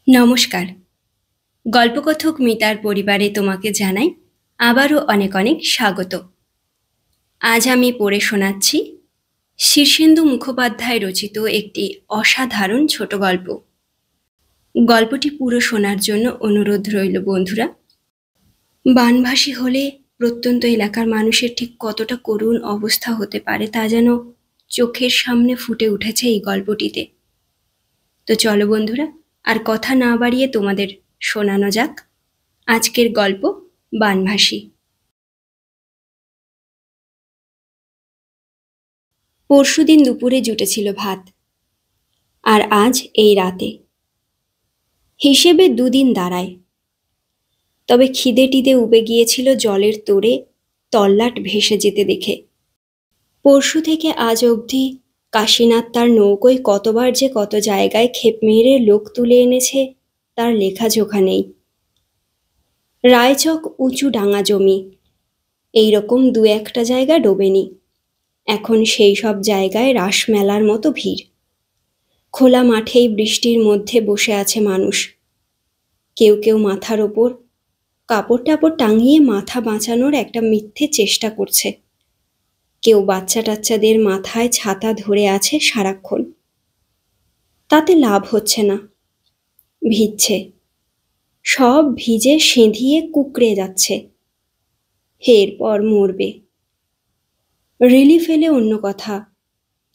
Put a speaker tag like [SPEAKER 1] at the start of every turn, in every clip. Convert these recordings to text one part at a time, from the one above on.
[SPEAKER 1] নমস্কার। গল্পকথক মিতার পরিবারে তোমাকে জানাই আবারও অনেক অনেক স্বাগত। আজ আমি পড়ে শোনাচ্ছি শীর্ষেন্দু মুখোপাধ্যায় রচিত একটি অসাধারণ ছোট গল্প। গল্পটি পুরো শোনার জন্য অনুরোধ রইল বন্ধুরা। বানভাসী হলে প্রত্যন্ত এলাকার মানুষের ঠিক কতটা করুণ অবস্থা হতে পারে তা যেন চোখের সামনে ফুটে উঠেছে এই গল্পটিতে। তো চলো বন্ধুরা, আর কথা না বাড়িয়ে তোমাদের শোনানো যাক আজকের গল্প বানভাসী। পরশুদিন দুপুরে জুটেছিল ভাত, আর আজ এই রাতে। হিসেবে দুদিন দাঁড়ায়, তবে খিদে টিদে উবে গিয়েছিল জলের তোড়ে তল্লাট ভেসে যেতে দেখে। পরশু থেকে আজ অবধি কাশীনাথ তার নৌকোয় কতবার যে কত জায়গায় খেপ মেরে লোক তুলে এনেছে তার লেখাজোখা নেই। রায়চক উঁচু ডাঙা জমি, এইরকম দু একটা জায়গা ডোবেনি। এখন সেই সব জায়গায় রাস মেলার মতো ভিড়। খোলা মাঠেই বৃষ্টির মধ্যে বসে আছে মানুষ। কেউ কেউ মাথার ওপর কাপড় টাপড় টাঙিয়ে মাথা বাঁচানোর একটা মিথ্যে চেষ্টা করছে। কেউ বাচ্চা টাচ্চাদের মাথায় ছাতা ধরে আছে সারাক্ষণ। তাতে লাভ হচ্ছে না, ভিজছে। সব ভিজে সেঁধিয়ে কুঁকড়ে যাচ্ছে। এরপর মরবে। রিলিফ এলে অন্য কথা,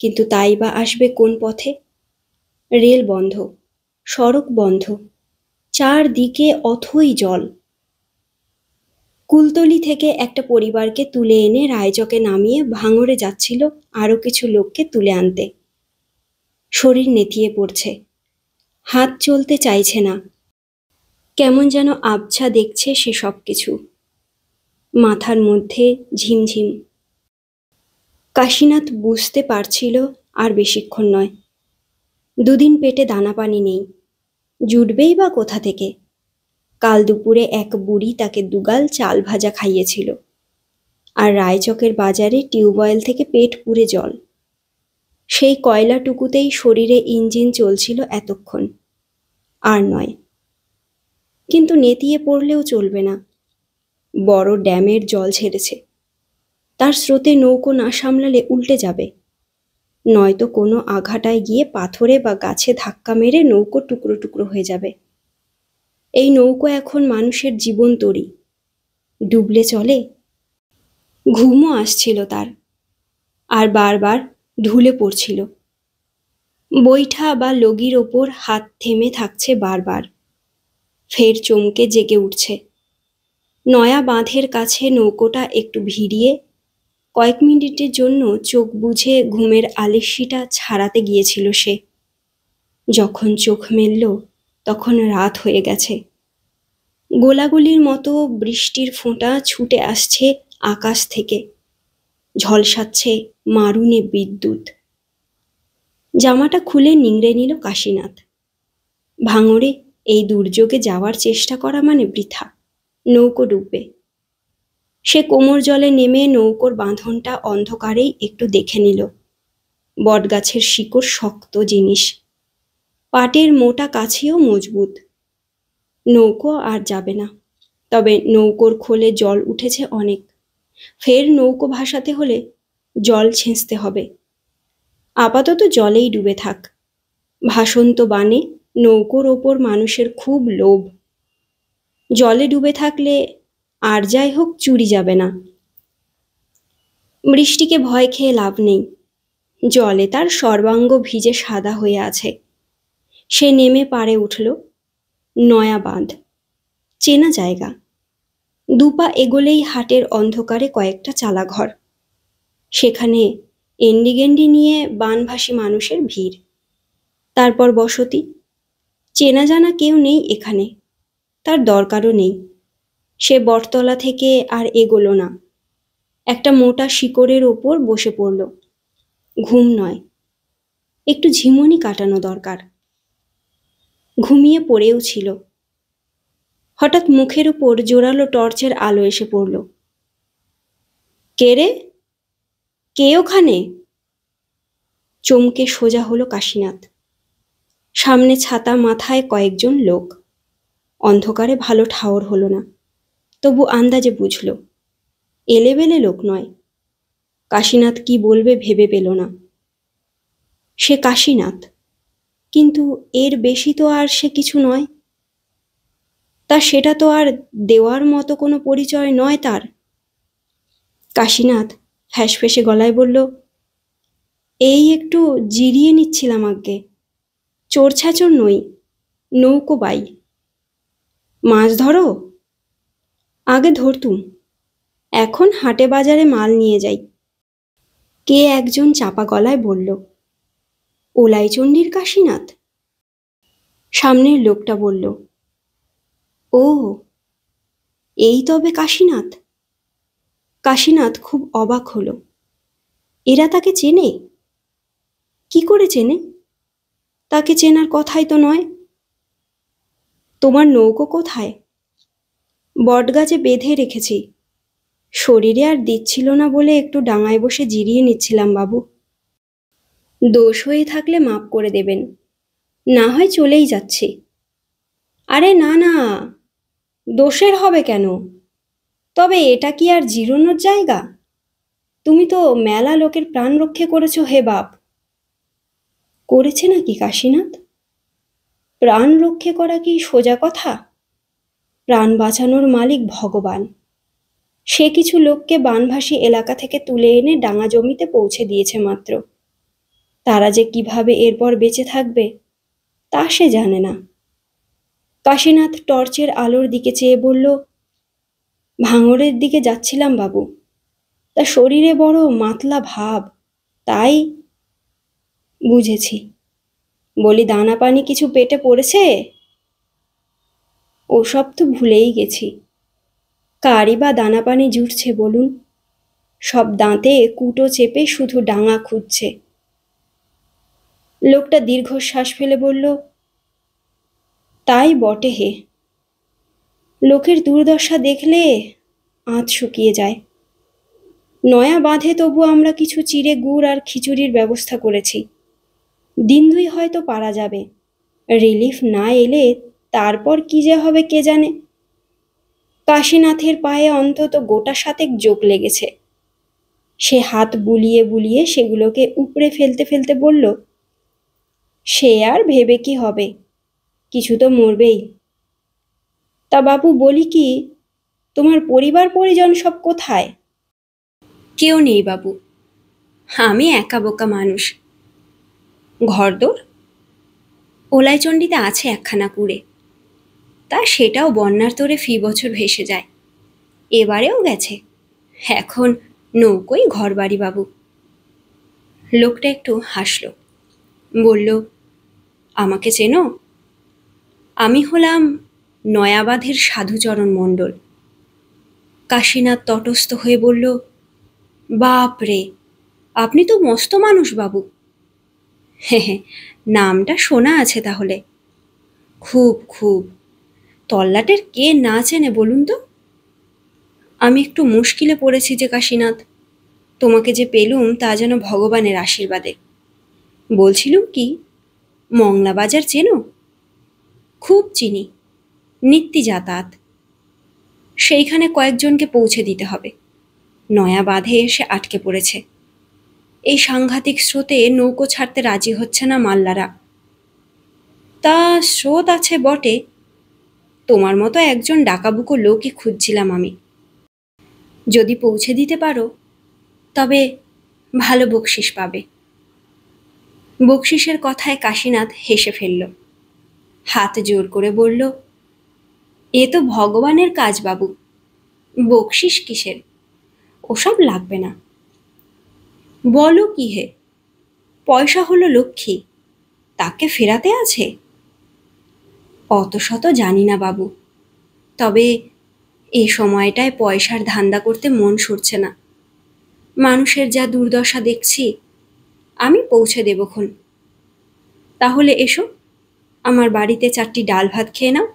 [SPEAKER 1] কিন্তু তাই বা আসবে কোন পথে? রেল বন্ধ, সড়ক বন্ধ, চারদিকে অথই জল। কুলতলি থেকে একটা পরিবারকে তুলে এনে রায়চকে নামিয়ে ভাঙড়ে যাচ্ছিল আরও কিছু লোককে তুলে আনতে। শরীর নেতিয়ে পড়ছে, হাত চলতে চাইছে না। কেমন যেন আবছা দেখছে সে সব কিছু। মাথার মধ্যে ঝিমঝিম। কাশীনাথ বুঝতে পারছিল আর বেশিক্ষণ নয়। দুদিন পেটে দানা পানি নেই, জুটবেই বা কোথা থেকে? কাল দুপুরে এক বুড়ি তাকে দুগাল চাল ভাজা খাইয়েছিল, আর রায়চকের বাজারে টিউবওয়েল থেকে পেট পুরে জল। সেই কয়লাটুকুতেই শরীরে ইঞ্জিন চলছিল এতক্ষণ, আর নয়। কিন্তু নেতিয়ে পড়লেও চলবে না। বড় ড্যামের জল ছেড়েছে, তার স্রোতে নৌকো না সামলালে উল্টে যাবে, নয়তো কোনো আঘাটায় গিয়ে পাথরে বা গাছে ধাক্কা মেরে নৌকো টুকরো টুকরো হয়ে যাবে। এই নৌকো এখন মানুষের জীবন তরী, ডুবলে চলে? ঘুমও আসছিল তার, আর বারবার ঢুলে পড়ছিল। বৈঠা বা লগির ওপর হাত থেমে থাকছে বারবার, ফের চমকে জেগে উঠছে। নয়া বাঁধের কাছে নৌকোটা একটু ভিড়িয়ে কয়েক মিনিটের জন্য চোখ বুঝে ঘুমের আলিস্যিটা ছাড়াতে গিয়েছিল সে। যখন চোখ মেলল তখন রাত হয়ে গেছে। গোলাগুলির মতো বৃষ্টির ফোঁটা ছুটে আসছে আকাশ থেকে, ঝলসাচ্ছে মারুনে বিদ্যুৎ। জামাটা খুলে নিংড়ে নিল কাশীনাথ। ভাঙড়ে এই দুর্যোগে যাওয়ার চেষ্টা করা মানে বৃথা, নৌকো ডুববে। সে কোমর জলে নেমে নৌকোর বাঁধনটা অন্ধকারেই একটু দেখে নিল। বটগাছের শিকড় শক্ত জিনিস, পাটের মোটা কাছেও মজবুত। নৌকো আর যাবে না, তবে নৌকোর খোলে জল উঠেছে অনেক। ফের নৌকো ভাসাতে হলে জল ছেঁচতে হবে। আপাতত জলেই ডুবে থাক। ভাসন্ত বানে নৌকোর ওপর মানুষের খুব লোভ। জলে ডুবে থাকলে আর যাই হোক চুরি যাবে না। বৃষ্টিকে ভয় খেয়ে লাভ নেই, জলে তার সর্বাঙ্গ ভিজে সাদা হয়ে আছে। সে নেমে পাড়ে উঠল। নয়া বাঁধ, চেনা জায়গা। দুপা এগোলেই হাটের অন্ধকারে কয়েকটা চালাঘর। সেখানে এন্ডিগেন্ডি নিয়ে বানভাসী মানুষের ভিড়। তারপর বসতি। চেনা জানা কেউ নেই এখানে, তার দরকারও নেই। সে বটতলা থেকে আর এগোলো না। একটা মোটা শিকড়ের ওপর বসে পড়ল। ঘুম নয়, একটু ঝিমুনি কাটানো দরকার। ঘুমিয়ে পড়েও ছিল। হঠাৎ মুখের উপর জোরালো টর্চের আলো এসে পড়ল। কে রে? কে ওখানে? চমকে সোজা হলো কাশীনাথ। সামনে ছাতা মাথায় কয়েকজন লোক। অন্ধকারে ভালো ঠাওর হলো না, তবু আন্দাজে বুঝল এলেবেলে লোক নয়। কাশীনাথ কি বলবে ভেবে পেল না। সে কাশীনাথ, কিন্তু এর বেশি তো আর সে কিছু নয়। তা সেটা তো আর দেওয়ার মতো কোনো পরিচয় নয় তার। কাশীনাথ ফ্যাঁসফেঁসে গলায় বলল, এই একটু জিরিয়ে নিচ্ছিলাম আজ্ঞে, চোর ছাচোর নই, নৌকো বাই। মাছ ধরো? আগে ধরতুম, এখন হাটে বাজারে মাল নিয়ে যাই। কে একজন চাপা গলায় বলল, ওলাইচণ্ডীর কাশীনাথ? সামনের লোকটা বলল, ও, এই তবে কাশীনাথ। কাশীনাথ খুব অবাক হল। এরা তাকে চেনে? কি করে চেনে? তাকে চেনার কথাই তো নয়। তোমার নৌকো কোথায়? বটগাছে বেঁধে রেখেছি, শরীরে আর দিচ্ছিল না বলে একটু ডাঙায় বসে জিরিয়ে নিচ্ছিলাম বাবু। দোষ হয়ে থাকলে মাপ করে দেবেন, না হয় চলেই যাচ্ছি। আরে না না, দোষের হবে কেন? তবে এটা কি আর জিরোনোর জায়গা? তুমি তো মেলা লোকের প্রাণ রক্ষে করেছ হে বাপ। করেছে নাকি কাশীনাথ? প্রাণ রক্ষে করা কি সোজা কথা? প্রাণ বাঁচানোর মালিক ভগবান। সে কিছু লোককে বানভাসী এলাকা থেকে তুলে এনে ডাঙা জমিতে পৌঁছে দিয়েছে মাত্র। তারা যে কিভাবে এরপর বেঁচে থাকবে তা সে জানে না। কাশীনাথ টর্চের আলোর দিকে চেয়ে বলল, ভাঙড়ের দিকে যাচ্ছিলাম বাবু, তা শরীরে বড় মাতলা ভাব, তাই। বুঝেছি। বলি, দানা পানি কিছু পেটে পড়েছে? ওসব তো ভুলেই গেছি। কারই বা দানা পানি জুটছে বলুন? সব দাঁতে কুটো চেপে শুধু ডাঙা খুঁজছে। লোকটা দীর্ঘশ্বাস ফেলে বলল, তাই বটে হে। লোকের দুর্দশা দেখলে আঁত শুকিয়ে যায়। নয়া বাঁধে তবু আমরা কিছু চিড়ে গুড় আর খিচুড়ির ব্যবস্থা করেছি। দিন দুই হয়তো পারা যাবে। রিলিফ না এলে তারপর কি যে হবে কে জানে। কাশীনাথের পায়ে অন্তত গোটা সাতেক জোক লেগেছে। সে হাত বুলিয়ে বুলিয়ে সেগুলোকে উপড়ে ফেলতে ফেলতে বলল, সে আর ভেবে কি হবে, কিছু তো মরবেই। তা বাবু বলি কি, তোমার পরিবার পরিজন সব কোথায়? কেউ নেই বাবু, আমি একা বোকা মানুষ। ঘরদোর? ওলাইচণ্ডীতে আছে একখানা কুড়ে, তা সেটাও বন্যার তোরে ফি বছর ভেসে যায়। এবারেও গেছে। এখন নৌকোই ঘরবাড়ি বাবু। লোকটা একটু হাসল, বলল, আমাকে চেনো? আমি হলাম নয়াবাঁধের সাধুচরণ মণ্ডল। কাশীনাথ তটস্থ হয়ে বলল, বাপ রে, আপনি তো মস্ত মানুষ বাবু। হ্যাঁ, নামটা শোনা আছে তাহলে। খুব খুব। তল্লাটের কে না চেনে বলুন তো? আমি একটু মুশকিলে পড়েছি যে কাশীনাথ। তোমাকে যে পেলুম তা যেন ভগবানের আশীর্বাদে। বলছিলুম কি, মংলা বাজার চেনো? খুব চিনি, নিত্যি যাতায়াত। সেইখানে কয়েকজনকে পৌঁছে দিতে হবে। নয়া বাঁধে এসে আটকে পড়েছে। এই সাংঘাতিক স্রোতে নৌকো ছাড়তে রাজি হচ্ছে না মাল্লারা। তা স্রোত আছে বটে, তোমার মতো একজন ডাকাবুকো লোকই খুঁজছিলাম আমি। যদি পৌঁছে দিতে পারো তবে ভালো বকশিস পাবে। বকশিসের কথায় কাশীনাথ হেসে ফেলল, হাত জোর করে বলল, এ তো ভগবানের কাজ বাবু, বকশিস কিসের? ওসব লাগবে না। বলো কি হে, পয়সা হলো লক্ষ্মী, তাকে ফেরাতে আছে? অত শত জানি না বাবু, তবে এ সময়টায় পয়সার ধান্দা করতে মন সরছে না। মানুষের যা দুর্দশা দেখছি, আমি পৌঁছে দেবক্ষণ। তাহলে এসো, আমার বাড়িতে 4টি ডাল ভাত খেয়ে নাও।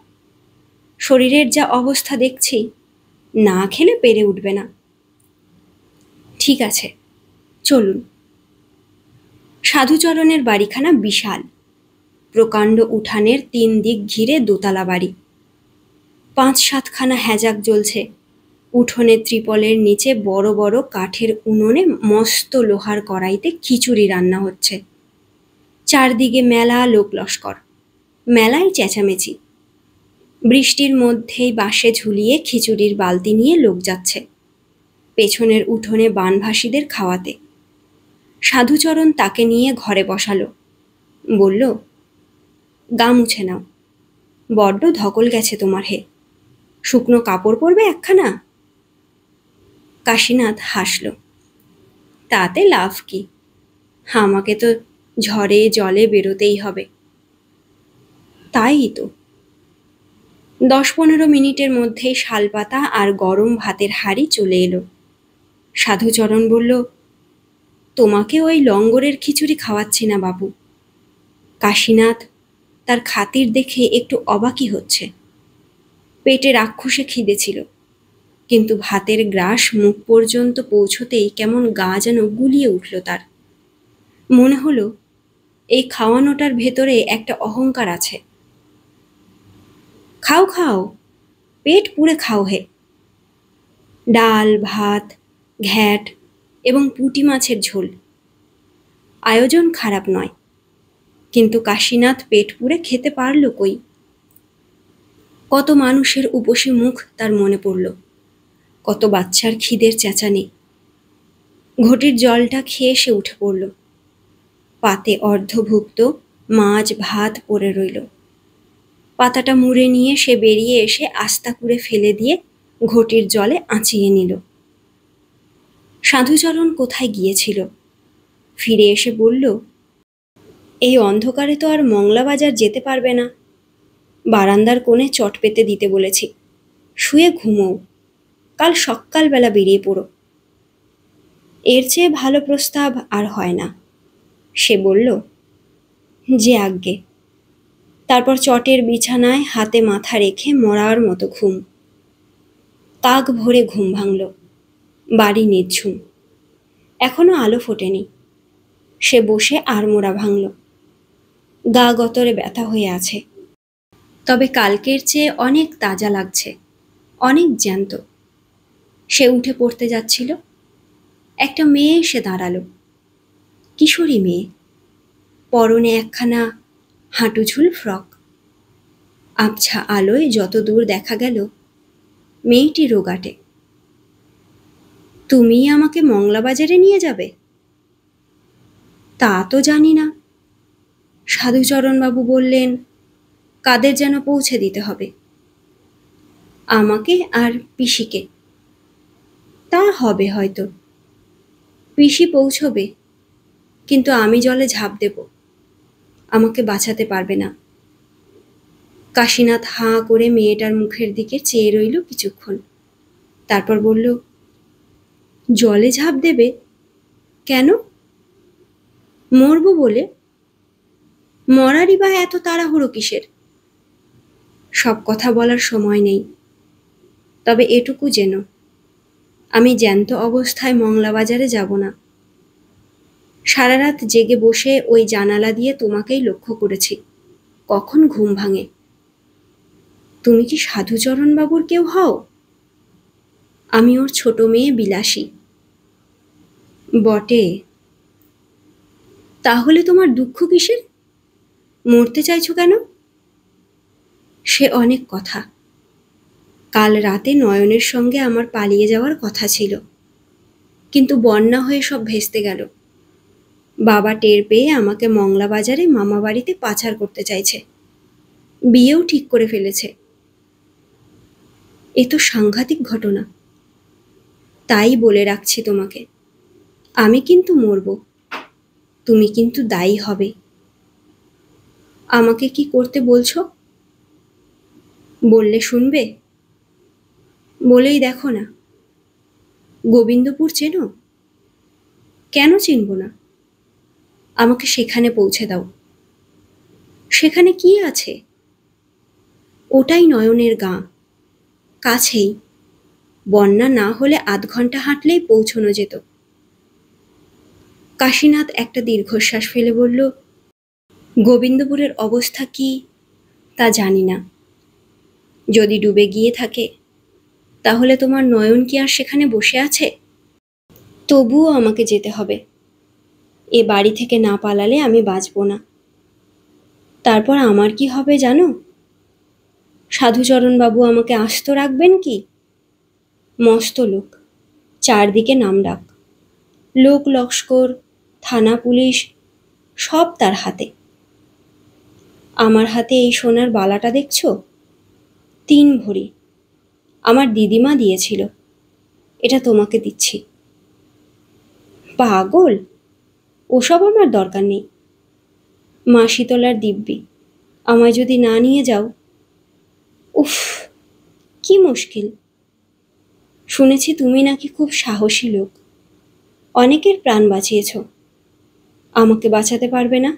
[SPEAKER 1] শরীরের যা অবস্থা দেখছি, না খেলে পেরে উঠবে না। ঠিক আছে, চলুন। সাধুচরণের বাড়িখানা বিশাল। প্রকাণ্ড উঠানের 3 দিক ঘিরে দোতলা বাড়ি। 5-7খানা হ্যাজাক জ্বলছে। উঠোনের ত্রিপলের নিচে বড় বড় কাঠের উনুনে মস্ত লোহার কড়াইতে খিচুড়ি রান্না হচ্ছে। চারদিকে মেলা লোক লস্কর, মেলায় চেঁচামেচি। বৃষ্টির মধ্যেই বাঁশে ঝুলিয়ে খিচুড়ির বালতি নিয়ে লোক যাচ্ছে পেছনের উঠোনে বানভাসীদের খাওয়াতে। সাধুচরণ তাকে নিয়ে ঘরে বসালো, বলল, গা মুছে নাও, বড্ড ধকল গেছে তোমার হে, শুকনো কাপড় পরবে একখানা। কাশীনাথ হাসল, তাতে লাভ কি, আমাকে তো ঝড়ে জলে বেরোতেই হবে। তাই তো। 10-15 মিনিটের মধ্যেই শালপাতা আর গরম ভাতের হাঁড়ি চলে এলো। সাধুচরণ বলল, তোমাকে ওই লঙ্গরের খিচুড়ি খাওয়াচ্ছি না বাবু। কাশীনাথ তার খাতির দেখে একটু অবাকই হচ্ছে। পেটে রাক্ষসে খিদে ছিল, কিন্তু ভাতের গ্রাস মুখ পর্যন্ত পৌঁছতেই কেমন গা যেন গুলিয়ে উঠল তার। মনে হলো এই খাওয়ানোটার ভেতরে একটা অহংকার আছে। খাও খাও, পেট পুড়ে খাও হে। ডাল, ভাত, ঘ্যাট এবং পুঁটি মাছের ঝোল। আয়োজন খারাপ নয়, কিন্তু কাশীনাথ পেট পুড়ে খেতে পারল কই? কত মানুষের উপসী মুখ তার মনে পড়ল, কত বাচ্চার খিদের চেঁচানি। ঘটির জলটা খেয়ে সে উঠে পড়ল। পাতে অর্ধভুক্ত মাছ ভাত পড়ে রইল। পাতাটা মুড়ে নিয়ে সে বেরিয়ে এসে আস্তা করে ফেলে দিয়ে ঘটির জলে আঁচিয়ে নিল। সাধুচরণ কোথায় গিয়েছিল? ফিরে এসে বলল, এই অন্ধকারে তো আর মংলা বাজার যেতে পারবে না। বারান্দার কোণে চট পেতে দিতে বলেছি, শুয়ে ঘুমোও, কাল সকালবেলা বেরিয়ে পড়ো। এর চেয়ে ভালো প্রস্তাব আর হয় না। সে বলল, যে আজ্ঞে। তারপর চটের বিছানায় হাতে মাথা রেখে মরার মতো ঘুম। কাক ভরে ঘুম ভাঙল। বাড়ি নিঝুম, এখনো আলো ফোটেনি। সে বসে আড়মোড়া ভাঙল। গা গতরে ব্যথা হয়ে আছে, তবে কালকের চেয়ে অনেক তাজা লাগছে, অনেক জ্যান্ত। সে উঠে পড়তে যাচ্ছিল, একটা মেয়ে এসে দাঁড়ালো। কিশোরী মেয়ে, পরনে একখানা হাঁটুঝুল ফ্রক। আবছা আলোয় যত দূর দেখা গেল মেয়েটি রোগাটে। তুমি আমাকে মংলা বাজারে নিয়ে যাবে? তা তো জানি না। সাধুচরণবাবু বললেন, কাদের যেন পৌঁছে দিতে হবে। আমাকে আর পিসিকে। তা হবে হয়তো। পিসি পৌঁছবে, কিন্তু আমি জলে ঝাঁপ দেব, আমাকে বাঁচাতে পারবে না। কাশীনাথ হাঁ করে মেয়েটার মুখের দিকে চেয়ে রইল কিছুক্ষণ। তারপর বলল, জলে ঝাঁপ দেবে কেন? মরব বলে? মরারই বা এত তাড়াহুড়ো কিসের? সব কথা বলার সময় নেই, তবে এটুকু যেন, আমি জ্যান্ত অবস্থায় মংলা বাজারে যাব না। সারা রাত জেগে বসে ওই জানালা দিয়ে তোমাকেই লক্ষ্য করেছি, কখন ঘুম ভাঙে। তুমি কি সাধুচরণবাবুর কেউ হও? আমি ওর ছোট মেয়ে বিলাসী। বটে, তাহলে তোমার দুঃখ কিসের? মরতে চাইছো কেন? সে অনেক কথা। কাল রাতে নয়নের সঙ্গে আমার পালিয়ে যাওয়ার কথা ছিল, কিন্তু বন্যা হয়ে সব ভেস্তে গেল। বাবা টের পেয়ে আমাকে মংলা বাজারে মামা বাড়িতে পাচার করতে চাইছে, বিয়েও ঠিক করে ফেলেছে। এ তো সাংঘাতিক ঘটনা। তাই বলে রাখছি তোমাকে, আমি কিন্তু মরব, তুমি কিন্তু দায়ী হবে। আমাকে কি করতে বলছো? বললে শুনবে? বলেই দেখো না। গোবিন্দপুর চেনো? কেন চিনব না? আমাকে সেখানে পৌঁছে দাও। সেখানে কি আছে? ওটাই নয়নের গাঁ, কাছেই। বন্যা না হলে আধ ঘন্টা হাঁটলেই পৌঁছানো যেত। কাশীনাথ একটা দীর্ঘশ্বাস ফেলে বলল, গোবিন্দপুরের অবস্থা কি তা জানি না। যদি ডুবে গিয়ে থাকে তাহলে তোমার নয়ন কি আর সেখানে বসে আছে? তবুও আমাকে যেতে হবে। এ বাড়ি থেকে না পালালে আমি বাঁচব না। তারপর আমার কি হবে জানো? সাধুচরণবাবু আমাকে আস্ত রাখবেন কি? মস্ত লোক, চারদিকে নামডাক, লোক লস্কর, থানা পুলিশ সব তার হাতে। আমার হাতে এই সোনার বালাটা দেখছো? 3 ভরি। আমার দিদিমা দিয়েছিল। এটা তোমাকে দিচ্ছি। পাগল, ওসব আমার দরকার নেই। মা শীতলার দিব্যি, আমায় যদি না নিয়ে যাও। উফ, কি মুশকিল। শুনেছি তুমি নাকি খুব সাহসী লোক, অনেকের প্রাণ বাঁচিয়েছ। আমাকে বাঁচাতে পারবে না?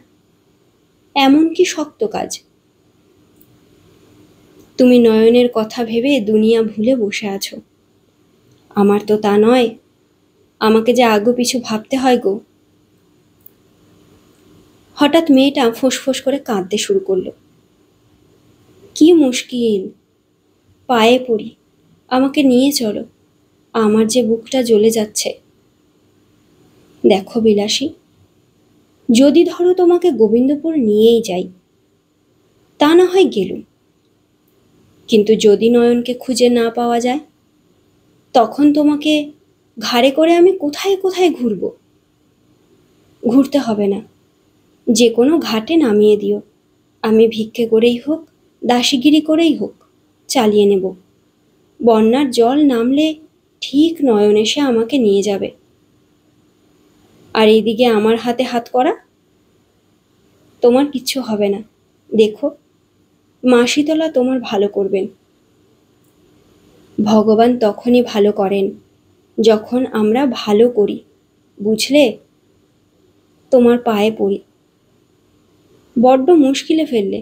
[SPEAKER 1] এমন কি শক্ত কাজ? তুমি নয়নের কথা ভেবে দুনিয়া ভুলে বসে আছো। আমার তো তা নয়। আমাকে যে আগু পিছু ভাবতে হয় গো। হঠাৎ মেয়েটা ফোঁস করে কাঁদতে শুরু করলো। কি মুশকিল, পায়ে পড়ি, আমাকে নিয়ে চলো, আমার যে বুকটা জ্বলে যাচ্ছে। দেখো বিলাসী, যদি ধরো তোমাকে গোবিন্দপুর নিয়েই যাই, তা না হয় গেলুম, কিন্তু যদি নয়নকে খুঁজে না পাওয়া যায়, তখন তোমাকে ঘাড়ে করে আমি কোথায় কোথায় ঘুরব। ঘুরতে হবে না, যে কোনো ঘাটে নামিয়ে দিও। আমি ভিক্ষে করেই হোক, দাসীগিরি করেই হোক চালিয়ে নেব। বন্যার জল নামলে ঠিক নয়ন এসে আমাকে নিয়ে যাবে। আর এইদিকে আমার হাতে হাত করা। তোমার কিচ্ছু হবে না, দেখো, মা শীতলা তোমার ভালো করবেন। ভগবান তখনই ভালো করেন যখন আমরা ভালো করি, বুঝলে? তোমার পায়ে পড়ি, বড্ড মুশকিলে ফেললে,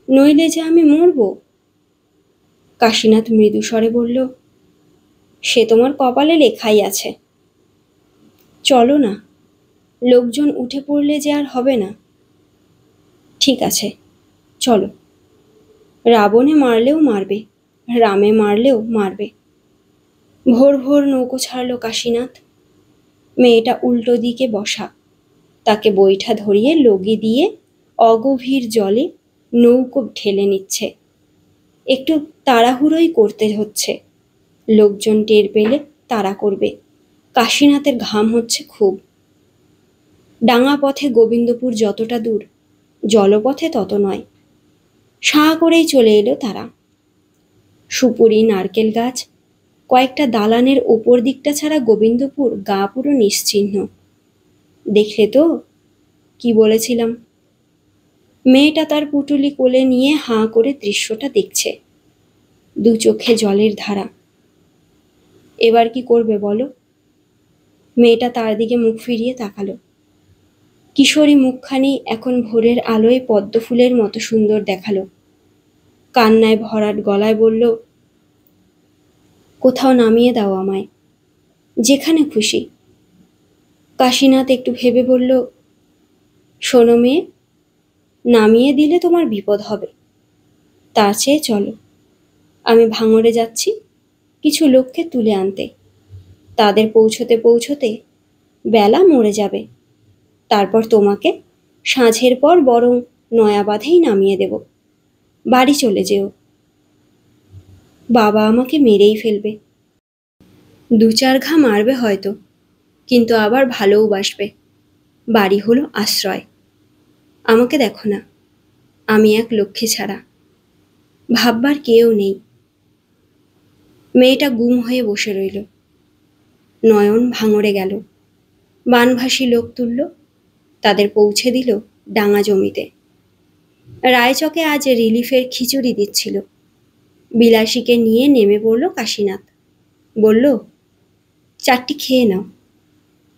[SPEAKER 1] নইলে যে আমি মরব। কাশীনাথ মৃদু স্বরে বলল, সে তোমার কপালে লেখাই আছে। চলো না, লোকজন উঠে পড়লে যে আর হবে না। ঠিক আছে, চলো। রাবণে মারলেও মারবে, রামে মারলেও মারবে। ভোর নৌকো ছাড়ল কাশীনাথ। মেয়েটা উল্টো দিকে বসা, তাকে বৈঠা ধরিয়ে লগি দিয়ে অগভীর জলে নৌকো ঠেলে নিচ্ছে। একটু তাড়াহুড়োই করতে হচ্ছে, লোকজন টের পেলে তাড়া করবে। কাশীনাথের ঘাম হচ্ছে খুব। ডাঙা পথে গোবিন্দপুর যতটা দূর, জলপথে তত নয়। সাঁ করেই চলে এলো তারা। সুপুরি, নারকেল গাছ, কয়েকটা দালানের ওপর দিকটা ছাড়া গোবিন্দপুর গা পুরো নিশ্চিহ্ন। দেখলে তো কি বলেছিলাম? মেয়েটা তার পুটুলি কোলে নিয়ে হাঁ করে দৃশ্যটা দেখছে, দু চোখে জলের ধারা। এবার কি করবে বলো? মেয়েটা তার দিকে মুখ ফিরিয়ে তাকালো। কিশোরী মুখখানি এখন ভোরের আলোয় পদ্ম ফুলের মতো সুন্দর দেখালো। কান্নায় ভরাট গলায় বলল, কোথাও নামিয়ে দাও আমায়, যেখানে খুশি। কাশীনাথ একটু ভেবে বলল, শোনো মেয়ে, নামিয়ে দিলে তোমার বিপদ হবে। তার চেয়ে চলো, আমি ভাঙড়ে যাচ্ছি কিছু লোককে তুলে আনতে। তাদের পৌঁছতে বেলা মরে যাবে। তারপর তোমাকে সাঁঝের পর বরং নয়াবাঁধেই নামিয়ে দেব। বাড়ি চলে যেও। বাবা আমাকে মেরেই ফেলবে। 2-4 ঘা মারবে হয়তো, কিন্তু আবার ভালোও বাসবে। বাড়ি হলো আশ্রয়। আমাকে দেখো না, আমি এক লক্ষ্মী ছাড়া, ভাববার কেউ নেই। মেয়েটা গুম হয়ে বসে রইল। নয়ন ভাঙড়ে গেল, বানভাসী লোক তুলল, তাদের পৌঁছে দিল ডাঙা জমিতে। রায়চকে আজ রিলিফের খিচুড়ি দিচ্ছিল। বিলাসীকে নিয়ে নেমে পড়ল কাশীনাথ। বলল, 4টি খেয়ে নাও,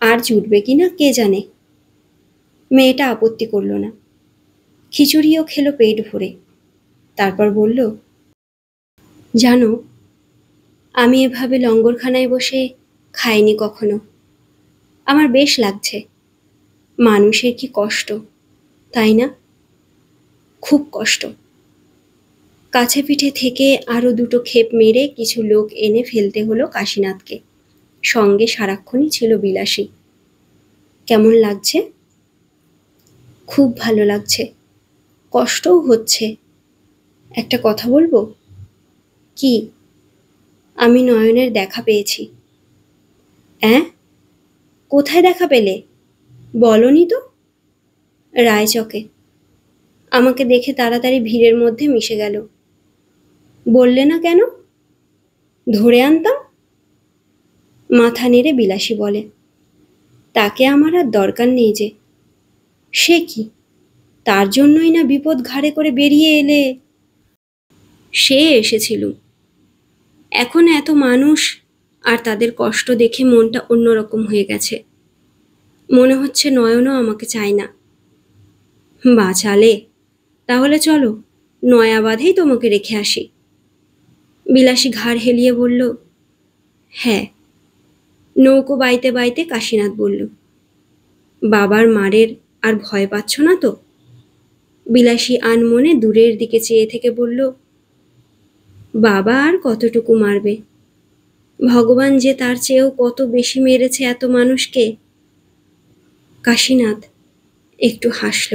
[SPEAKER 1] আর জুটবে কিনা কে জানে। মেয়েটা আপত্তি করল না, খিচুড়িও খেলো পেট ভরে। তারপর বলল, জানো, আমি এভাবে লঙ্গরখানায় বসে খাইনি কখনো। আমার বেশ লাগছে। মানুষের কি কষ্ট, তাই না? খুব কষ্ট। কাছে পিঠে থেকে আরো দুটো ক্ষেপ মেরে কিছু লোক এনে ফেলতে হলো কাশীনাথকে। সঙ্গে সারাক্ষণই ছিল বিলাসী। কেমন লাগছে? খুব ভালো লাগছে, কষ্টও হচ্ছে। একটা কথা বলবো? কি? আমি নয়নের দেখা পেয়েছি। অ্যাঁ? কোথায় দেখা পেলে? বলনি তো। রায়চকে। আমাকে দেখে তাড়াতাড়ি ভিড়ের মধ্যে মিশে গেল। বললে না কেন? ধরে আনতাম। মাথা নেড়ে বিলাসী বলে, তাকে আমার আর দরকার নেই যে। সে কি? তার জন্যই না বিপদ ঘাড়ে করে বেরিয়ে এলে। সে এসেছিল। এখন এত মানুষ আর তাদের কষ্ট দেখে মনটা অন্যরকম হয়ে গেছে। মনে হচ্ছে নয়নও আমাকে চায় না। বাঁচালে, তাহলে চলো নয়াবাঁধেই তোমাকে রেখে আসি। বিলাসী ঘাড় হেলিয়ে বলল, হ্যাঁ। নৌকো বাইতে বাইতে কাশীনাথ বলল, বাবার মারের আর ভয় পাচ্ছ না তো? বিলাসী আনমনে দূরের দিকে চেয়ে থেকে বলল, বাবা আর কতটুকু মারবে? ভগবান যে তার চেয়েও কত বেশি মেরেছে এত মানুষকে। কাশীনাথ একটু হাসল।